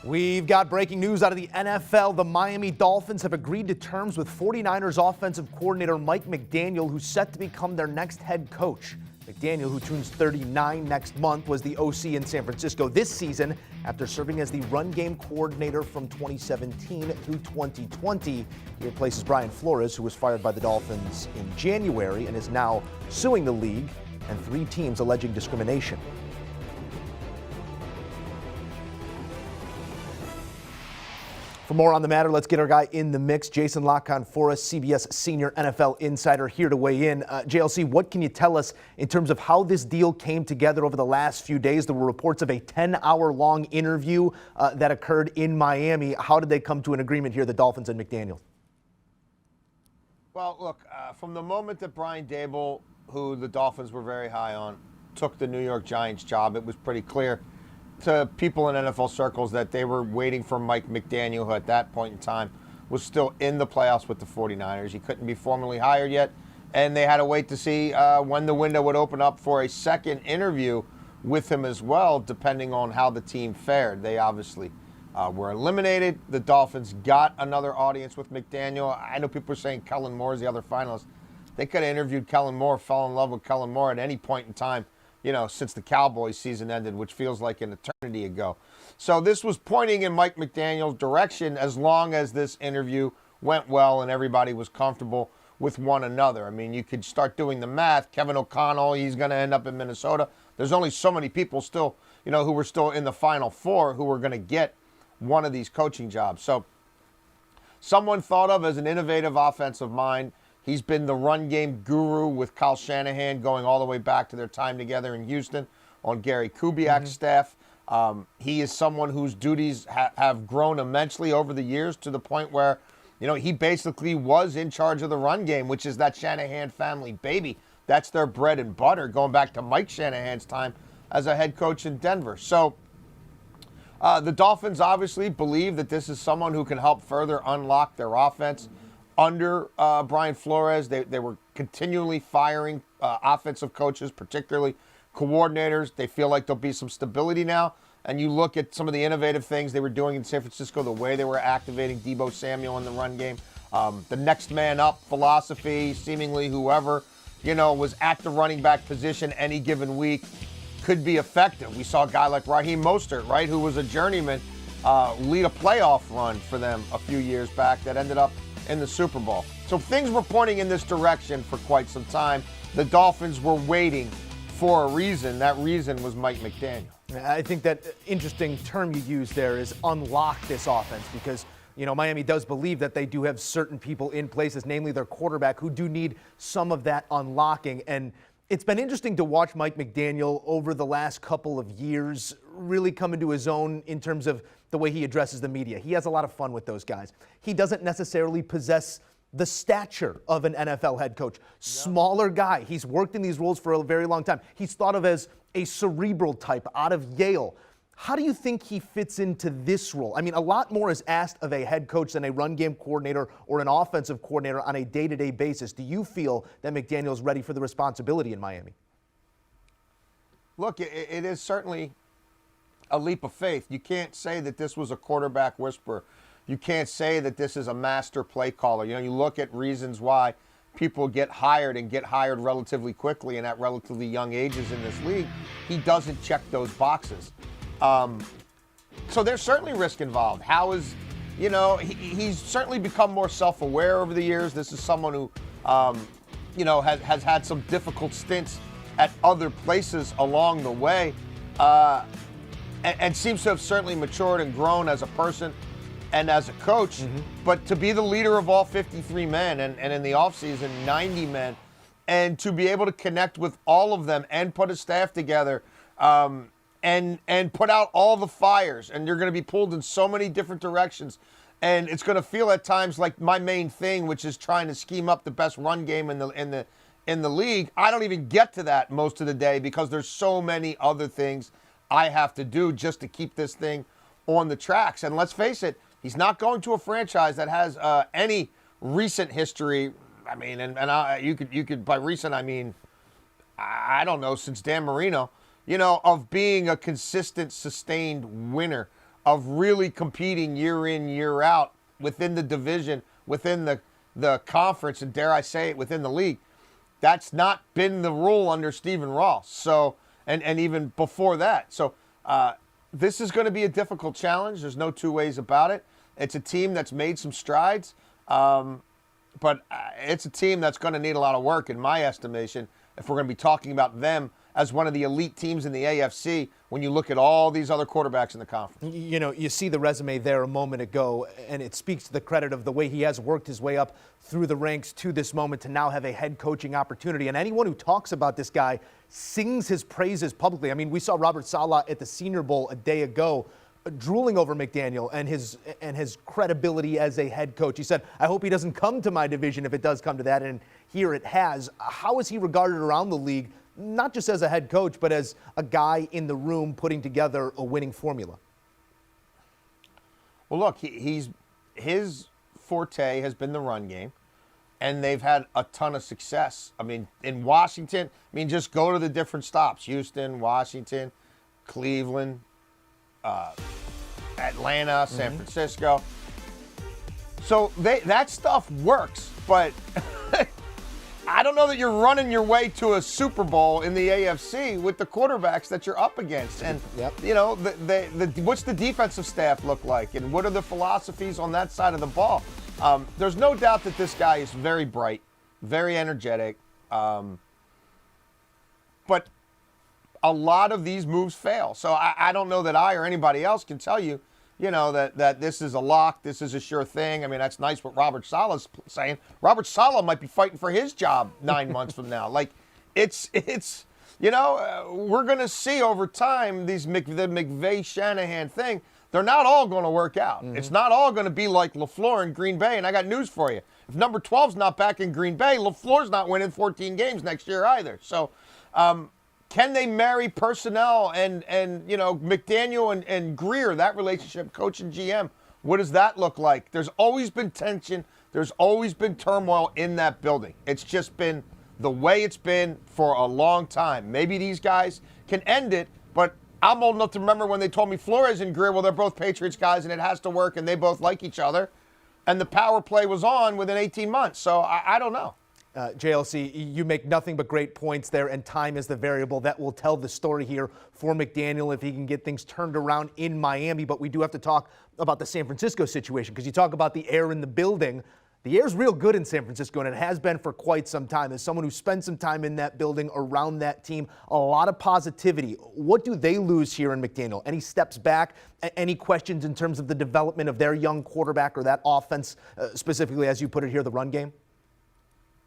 We've got breaking news out of the NFL. The Miami Dolphins have agreed to terms with 49ers offensive coordinator Mike McDaniel, who's set to become their next head coach. McDaniel, who turns 39 next month, was the OC in San Francisco this season after serving as the run game coordinator from 2017 through 2020. He replaces Brian Flores, who was fired by the Dolphins in January and is now suing the league and 3 teams alleging discrimination. For more on the matter, let's get our guy in the mix. Jason La Canfora, CBS senior NFL insider, here to weigh in. JLC, what can you tell us in terms of how this deal came together over the last few days? There were reports of a 10-hour-long interview that occurred in Miami. How did they come to an agreement here, the Dolphins and McDaniel? Well, look, from the moment that Brian Daboll, who the Dolphins were very high on, took the New York Giants job, it was pretty clear to people in NFL circles that they were waiting for Mike McDaniel, who at that point in time was still in the playoffs with the 49ers. He couldn't be formally hired yet, and they had to wait to see when the window would open up for a second interview with him as well, depending on how the team fared. They obviously were eliminated. The Dolphins got another audience with McDaniel. I know people are saying Kellen Moore is the other finalist. They could have interviewed Kellen Moore, fell in love with Kellen Moore at any point in time, since the Cowboys season ended, which feels like an eternity ago. So this was pointing in Mike McDaniel's direction as long as this interview went well and everybody was comfortable with one another. I mean, you could start doing the math. Kevin O'Connell, he's going to end up in Minnesota. There's only so many people still, who were still in the Final Four who were going to get one of these coaching jobs. So someone thought of as an innovative offensive mind. He's been the run game guru with Kyle Shanahan going all the way back to their time together in Houston on Gary Kubiak's staff. He is someone whose duties have grown immensely over the years to the point where, he basically was in charge of the run game, which is that Shanahan family baby. That's their bread and butter, going back to Mike Shanahan's time as a head coach in Denver. So the Dolphins obviously believe that this is someone who can help further unlock their offense. Under Brian Flores, they were continually firing offensive coaches, particularly coordinators. They feel like there'll be some stability now. And you look at some of the innovative things they were doing in San Francisco, the way they were activating Deebo Samuel in the run game, the next man up philosophy, seemingly whoever, was at the running back position any given week could be effective. We saw a guy like Raheem Mostert, right, who was a journeyman, lead a playoff run for them a few years back that ended up in the Super Bowl. So things were pointing in this direction for quite some time. The Dolphins were waiting for a reason. That reason was Mike McDaniel. I think that interesting term you used there is unlock this offense because, Miami does believe that they do have certain people in places, namely their quarterback, who do need some of that unlocking. And it's been interesting to watch Mike McDaniel over the last couple of years really come into his own in terms of the way he addresses the media. He has a lot of fun with those guys. He doesn't necessarily possess the stature of an NFL head coach. Smaller guy. He's worked in these roles for a very long time. He's thought of as a cerebral type out of Yale. How do you think he fits into this role? I mean, a lot more is asked of a head coach than a run game coordinator or an offensive coordinator on a day-to-day basis. Do you feel that McDaniel's ready for the responsibility in Miami? Look, it is certainly a leap of faith. You can't say that this was a quarterback whisperer. You can't say that this is a master play caller. You look at reasons why people get hired and get hired relatively quickly and at relatively young ages in this league. He doesn't check those boxes. So there's certainly risk involved. He's certainly become more self-aware over the years. This is someone who, has had some difficult stints at other places along the way. And seems to have certainly matured and grown as a person and as a coach. But to be the leader of all 53 men and in the offseason, 90 men, and to be able to connect with all of them and put a staff together and put out all the fires, and you're going to be pulled in so many different directions. And it's going to feel at times like my main thing, which is trying to scheme up the best run game in the league. I don't even get to that most of the day because there's so many other things I have to do just to keep this thing on the tracks. And let's face it, he's not going to a franchise that has any recent history. I mean, you could by recent, I mean, I don't know, since Dan Marino, of being a consistent, sustained winner of really competing year in, year out within the division, within the conference, and dare I say it, within the league. That's not been the rule under Stephen Ross. So, and even before that. So, this is going to be a difficult challenge. There's no two ways about it. It's a team that's made some strides, but it's a team that's going to need a lot of work, in my estimation, if we're going to be talking about them as one of the elite teams in the AFC when you look at all these other quarterbacks in the conference. You know, you see the resume there a moment ago, and it speaks to the credit of the way he has worked his way up through the ranks to this moment to now have a head coaching opportunity. And anyone who talks about this guy sings his praises publicly. I mean, we saw Robert Saleh at the Senior Bowl a day ago drooling over McDaniel and his credibility as a head coach. He said, I hope he doesn't come to my division if it does come to that, and here it has. How is he regarded around the league, not just as a head coach, but as a guy in the room putting together a winning formula? Well, look, his forte has been the run game, and they've had a ton of success. I mean, in Washington, just go to the different stops. Houston, Washington, Cleveland, Atlanta, San Francisco. So that stuff works, but I don't know that you're running your way to a Super Bowl in the AFC with the quarterbacks that you're up against. And, you know, what's the defensive staff look like? And what are the philosophies on that side of the ball? There's no doubt that this guy is very bright, very energetic. But a lot of these moves fail. So I don't know that I or anybody else can tell you, you know, that this is a lock, this is a sure thing. I mean, that's nice what Robert Saleh's saying. Robert Saleh might be fighting for his job 9 months from now. Like, it's you know, we're going to see over time the McVay-Shanahan thing. They're not all going to work out. It's not all going to be like LaFleur in Green Bay. And I got news for you. If number 12's not back in Green Bay, LaFleur's not winning 14 games next year either. So, can they marry personnel and you know, McDaniel and Greer, that relationship, coach and GM, what does that look like? There's always been tension. There's always been turmoil in that building. It's just been the way it's been for a long time. Maybe these guys can end it, but I'm old enough to remember when they told me Flores and Greer, well, they're both Patriots guys and it has to work and they both like each other. And the power play was on within 18 months. So I don't know. JLC, you make nothing but great points there, and time is the variable that will tell the story here for McDaniel if he can get things turned around in Miami. But we do have to talk about the San Francisco situation, because you talk about the air in the building. The air's real good in San Francisco, and it has been for quite some time. As someone who spent some time in that building around that team, a lot of positivity. What do they lose here in McDaniel? Any steps back? Any questions in terms of the development of their young quarterback or that offense, specifically, as you put it here, the run game?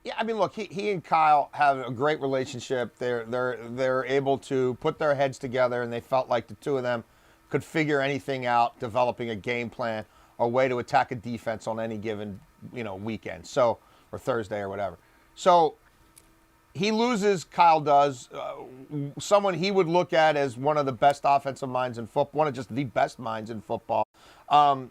Yeah, I mean, look, he and Kyle have a great relationship. They're able to put their heads together, and they felt like the two of them could figure anything out, developing a game plan, a way to attack a defense on any given, you know, weekend, so, or Thursday or whatever. So he loses, Kyle does, someone he would look at as one of the best offensive minds in football, one of just the best minds in football,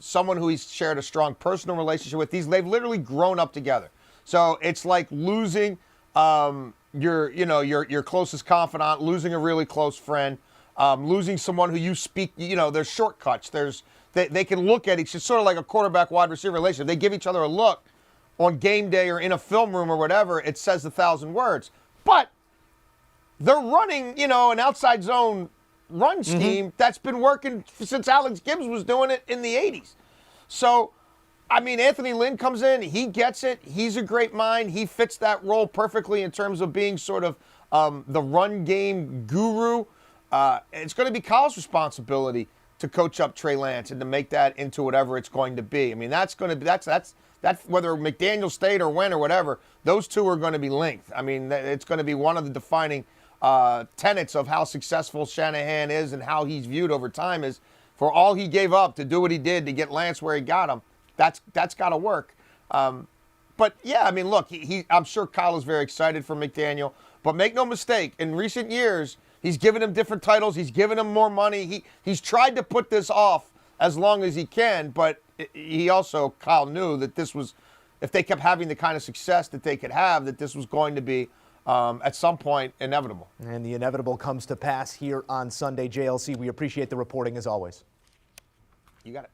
someone who he's shared a strong personal relationship with. They've literally grown up together. So it's like losing your closest confidant, losing a really close friend, losing someone who you speak, you know, there's shortcuts. They can look at each other. It's sort of like a quarterback-wide receiver relationship. They give each other a look on game day or in a film room or whatever. It says 1,000 words. But they're running, you know, an outside zone run scheme that's been working since Alex Gibbs was doing it in the 80s. So, I mean, Anthony Lynn comes in, he gets it. He's a great mind. He fits that role perfectly in terms of being sort of the run game guru. It's going to be Kyle's responsibility to coach up Trey Lance and to make that into whatever it's going to be. I mean, that's whether McDaniel stayed or went or whatever, those two are going to be linked. I mean, it's going to be one of the defining tenets of how successful Shanahan is and how he's viewed over time is for all he gave up to do what he did to get Lance where he got him. That's got to work. But, yeah, I mean, look, I'm sure Kyle is very excited for McDaniel. But make no mistake, in recent years, he's given him different titles. He's given him more money. He's tried to put this off as long as he can. But he also, Kyle knew that this was, if they kept having the kind of success that they could have, that this was going to be, at some point, inevitable. And the inevitable comes to pass here on Sunday. JLC, we appreciate the reporting as always. You got it.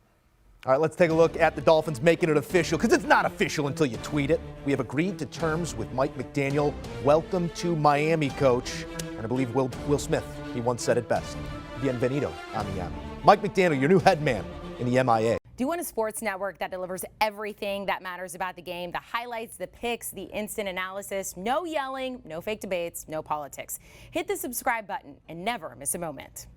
All right, let's take a look at the Dolphins making it official, because it's not official until you tweet it. We have agreed to terms with Mike McDaniel. Welcome to Miami, coach. And I believe Will Smith, he once said it best. Bienvenido a Miami. Mike McDaniel, your new head man in the MIA. Do you want a sports network that delivers everything that matters about the game? The highlights, the picks, the instant analysis, no yelling, no fake debates, no politics. Hit the subscribe button and never miss a moment.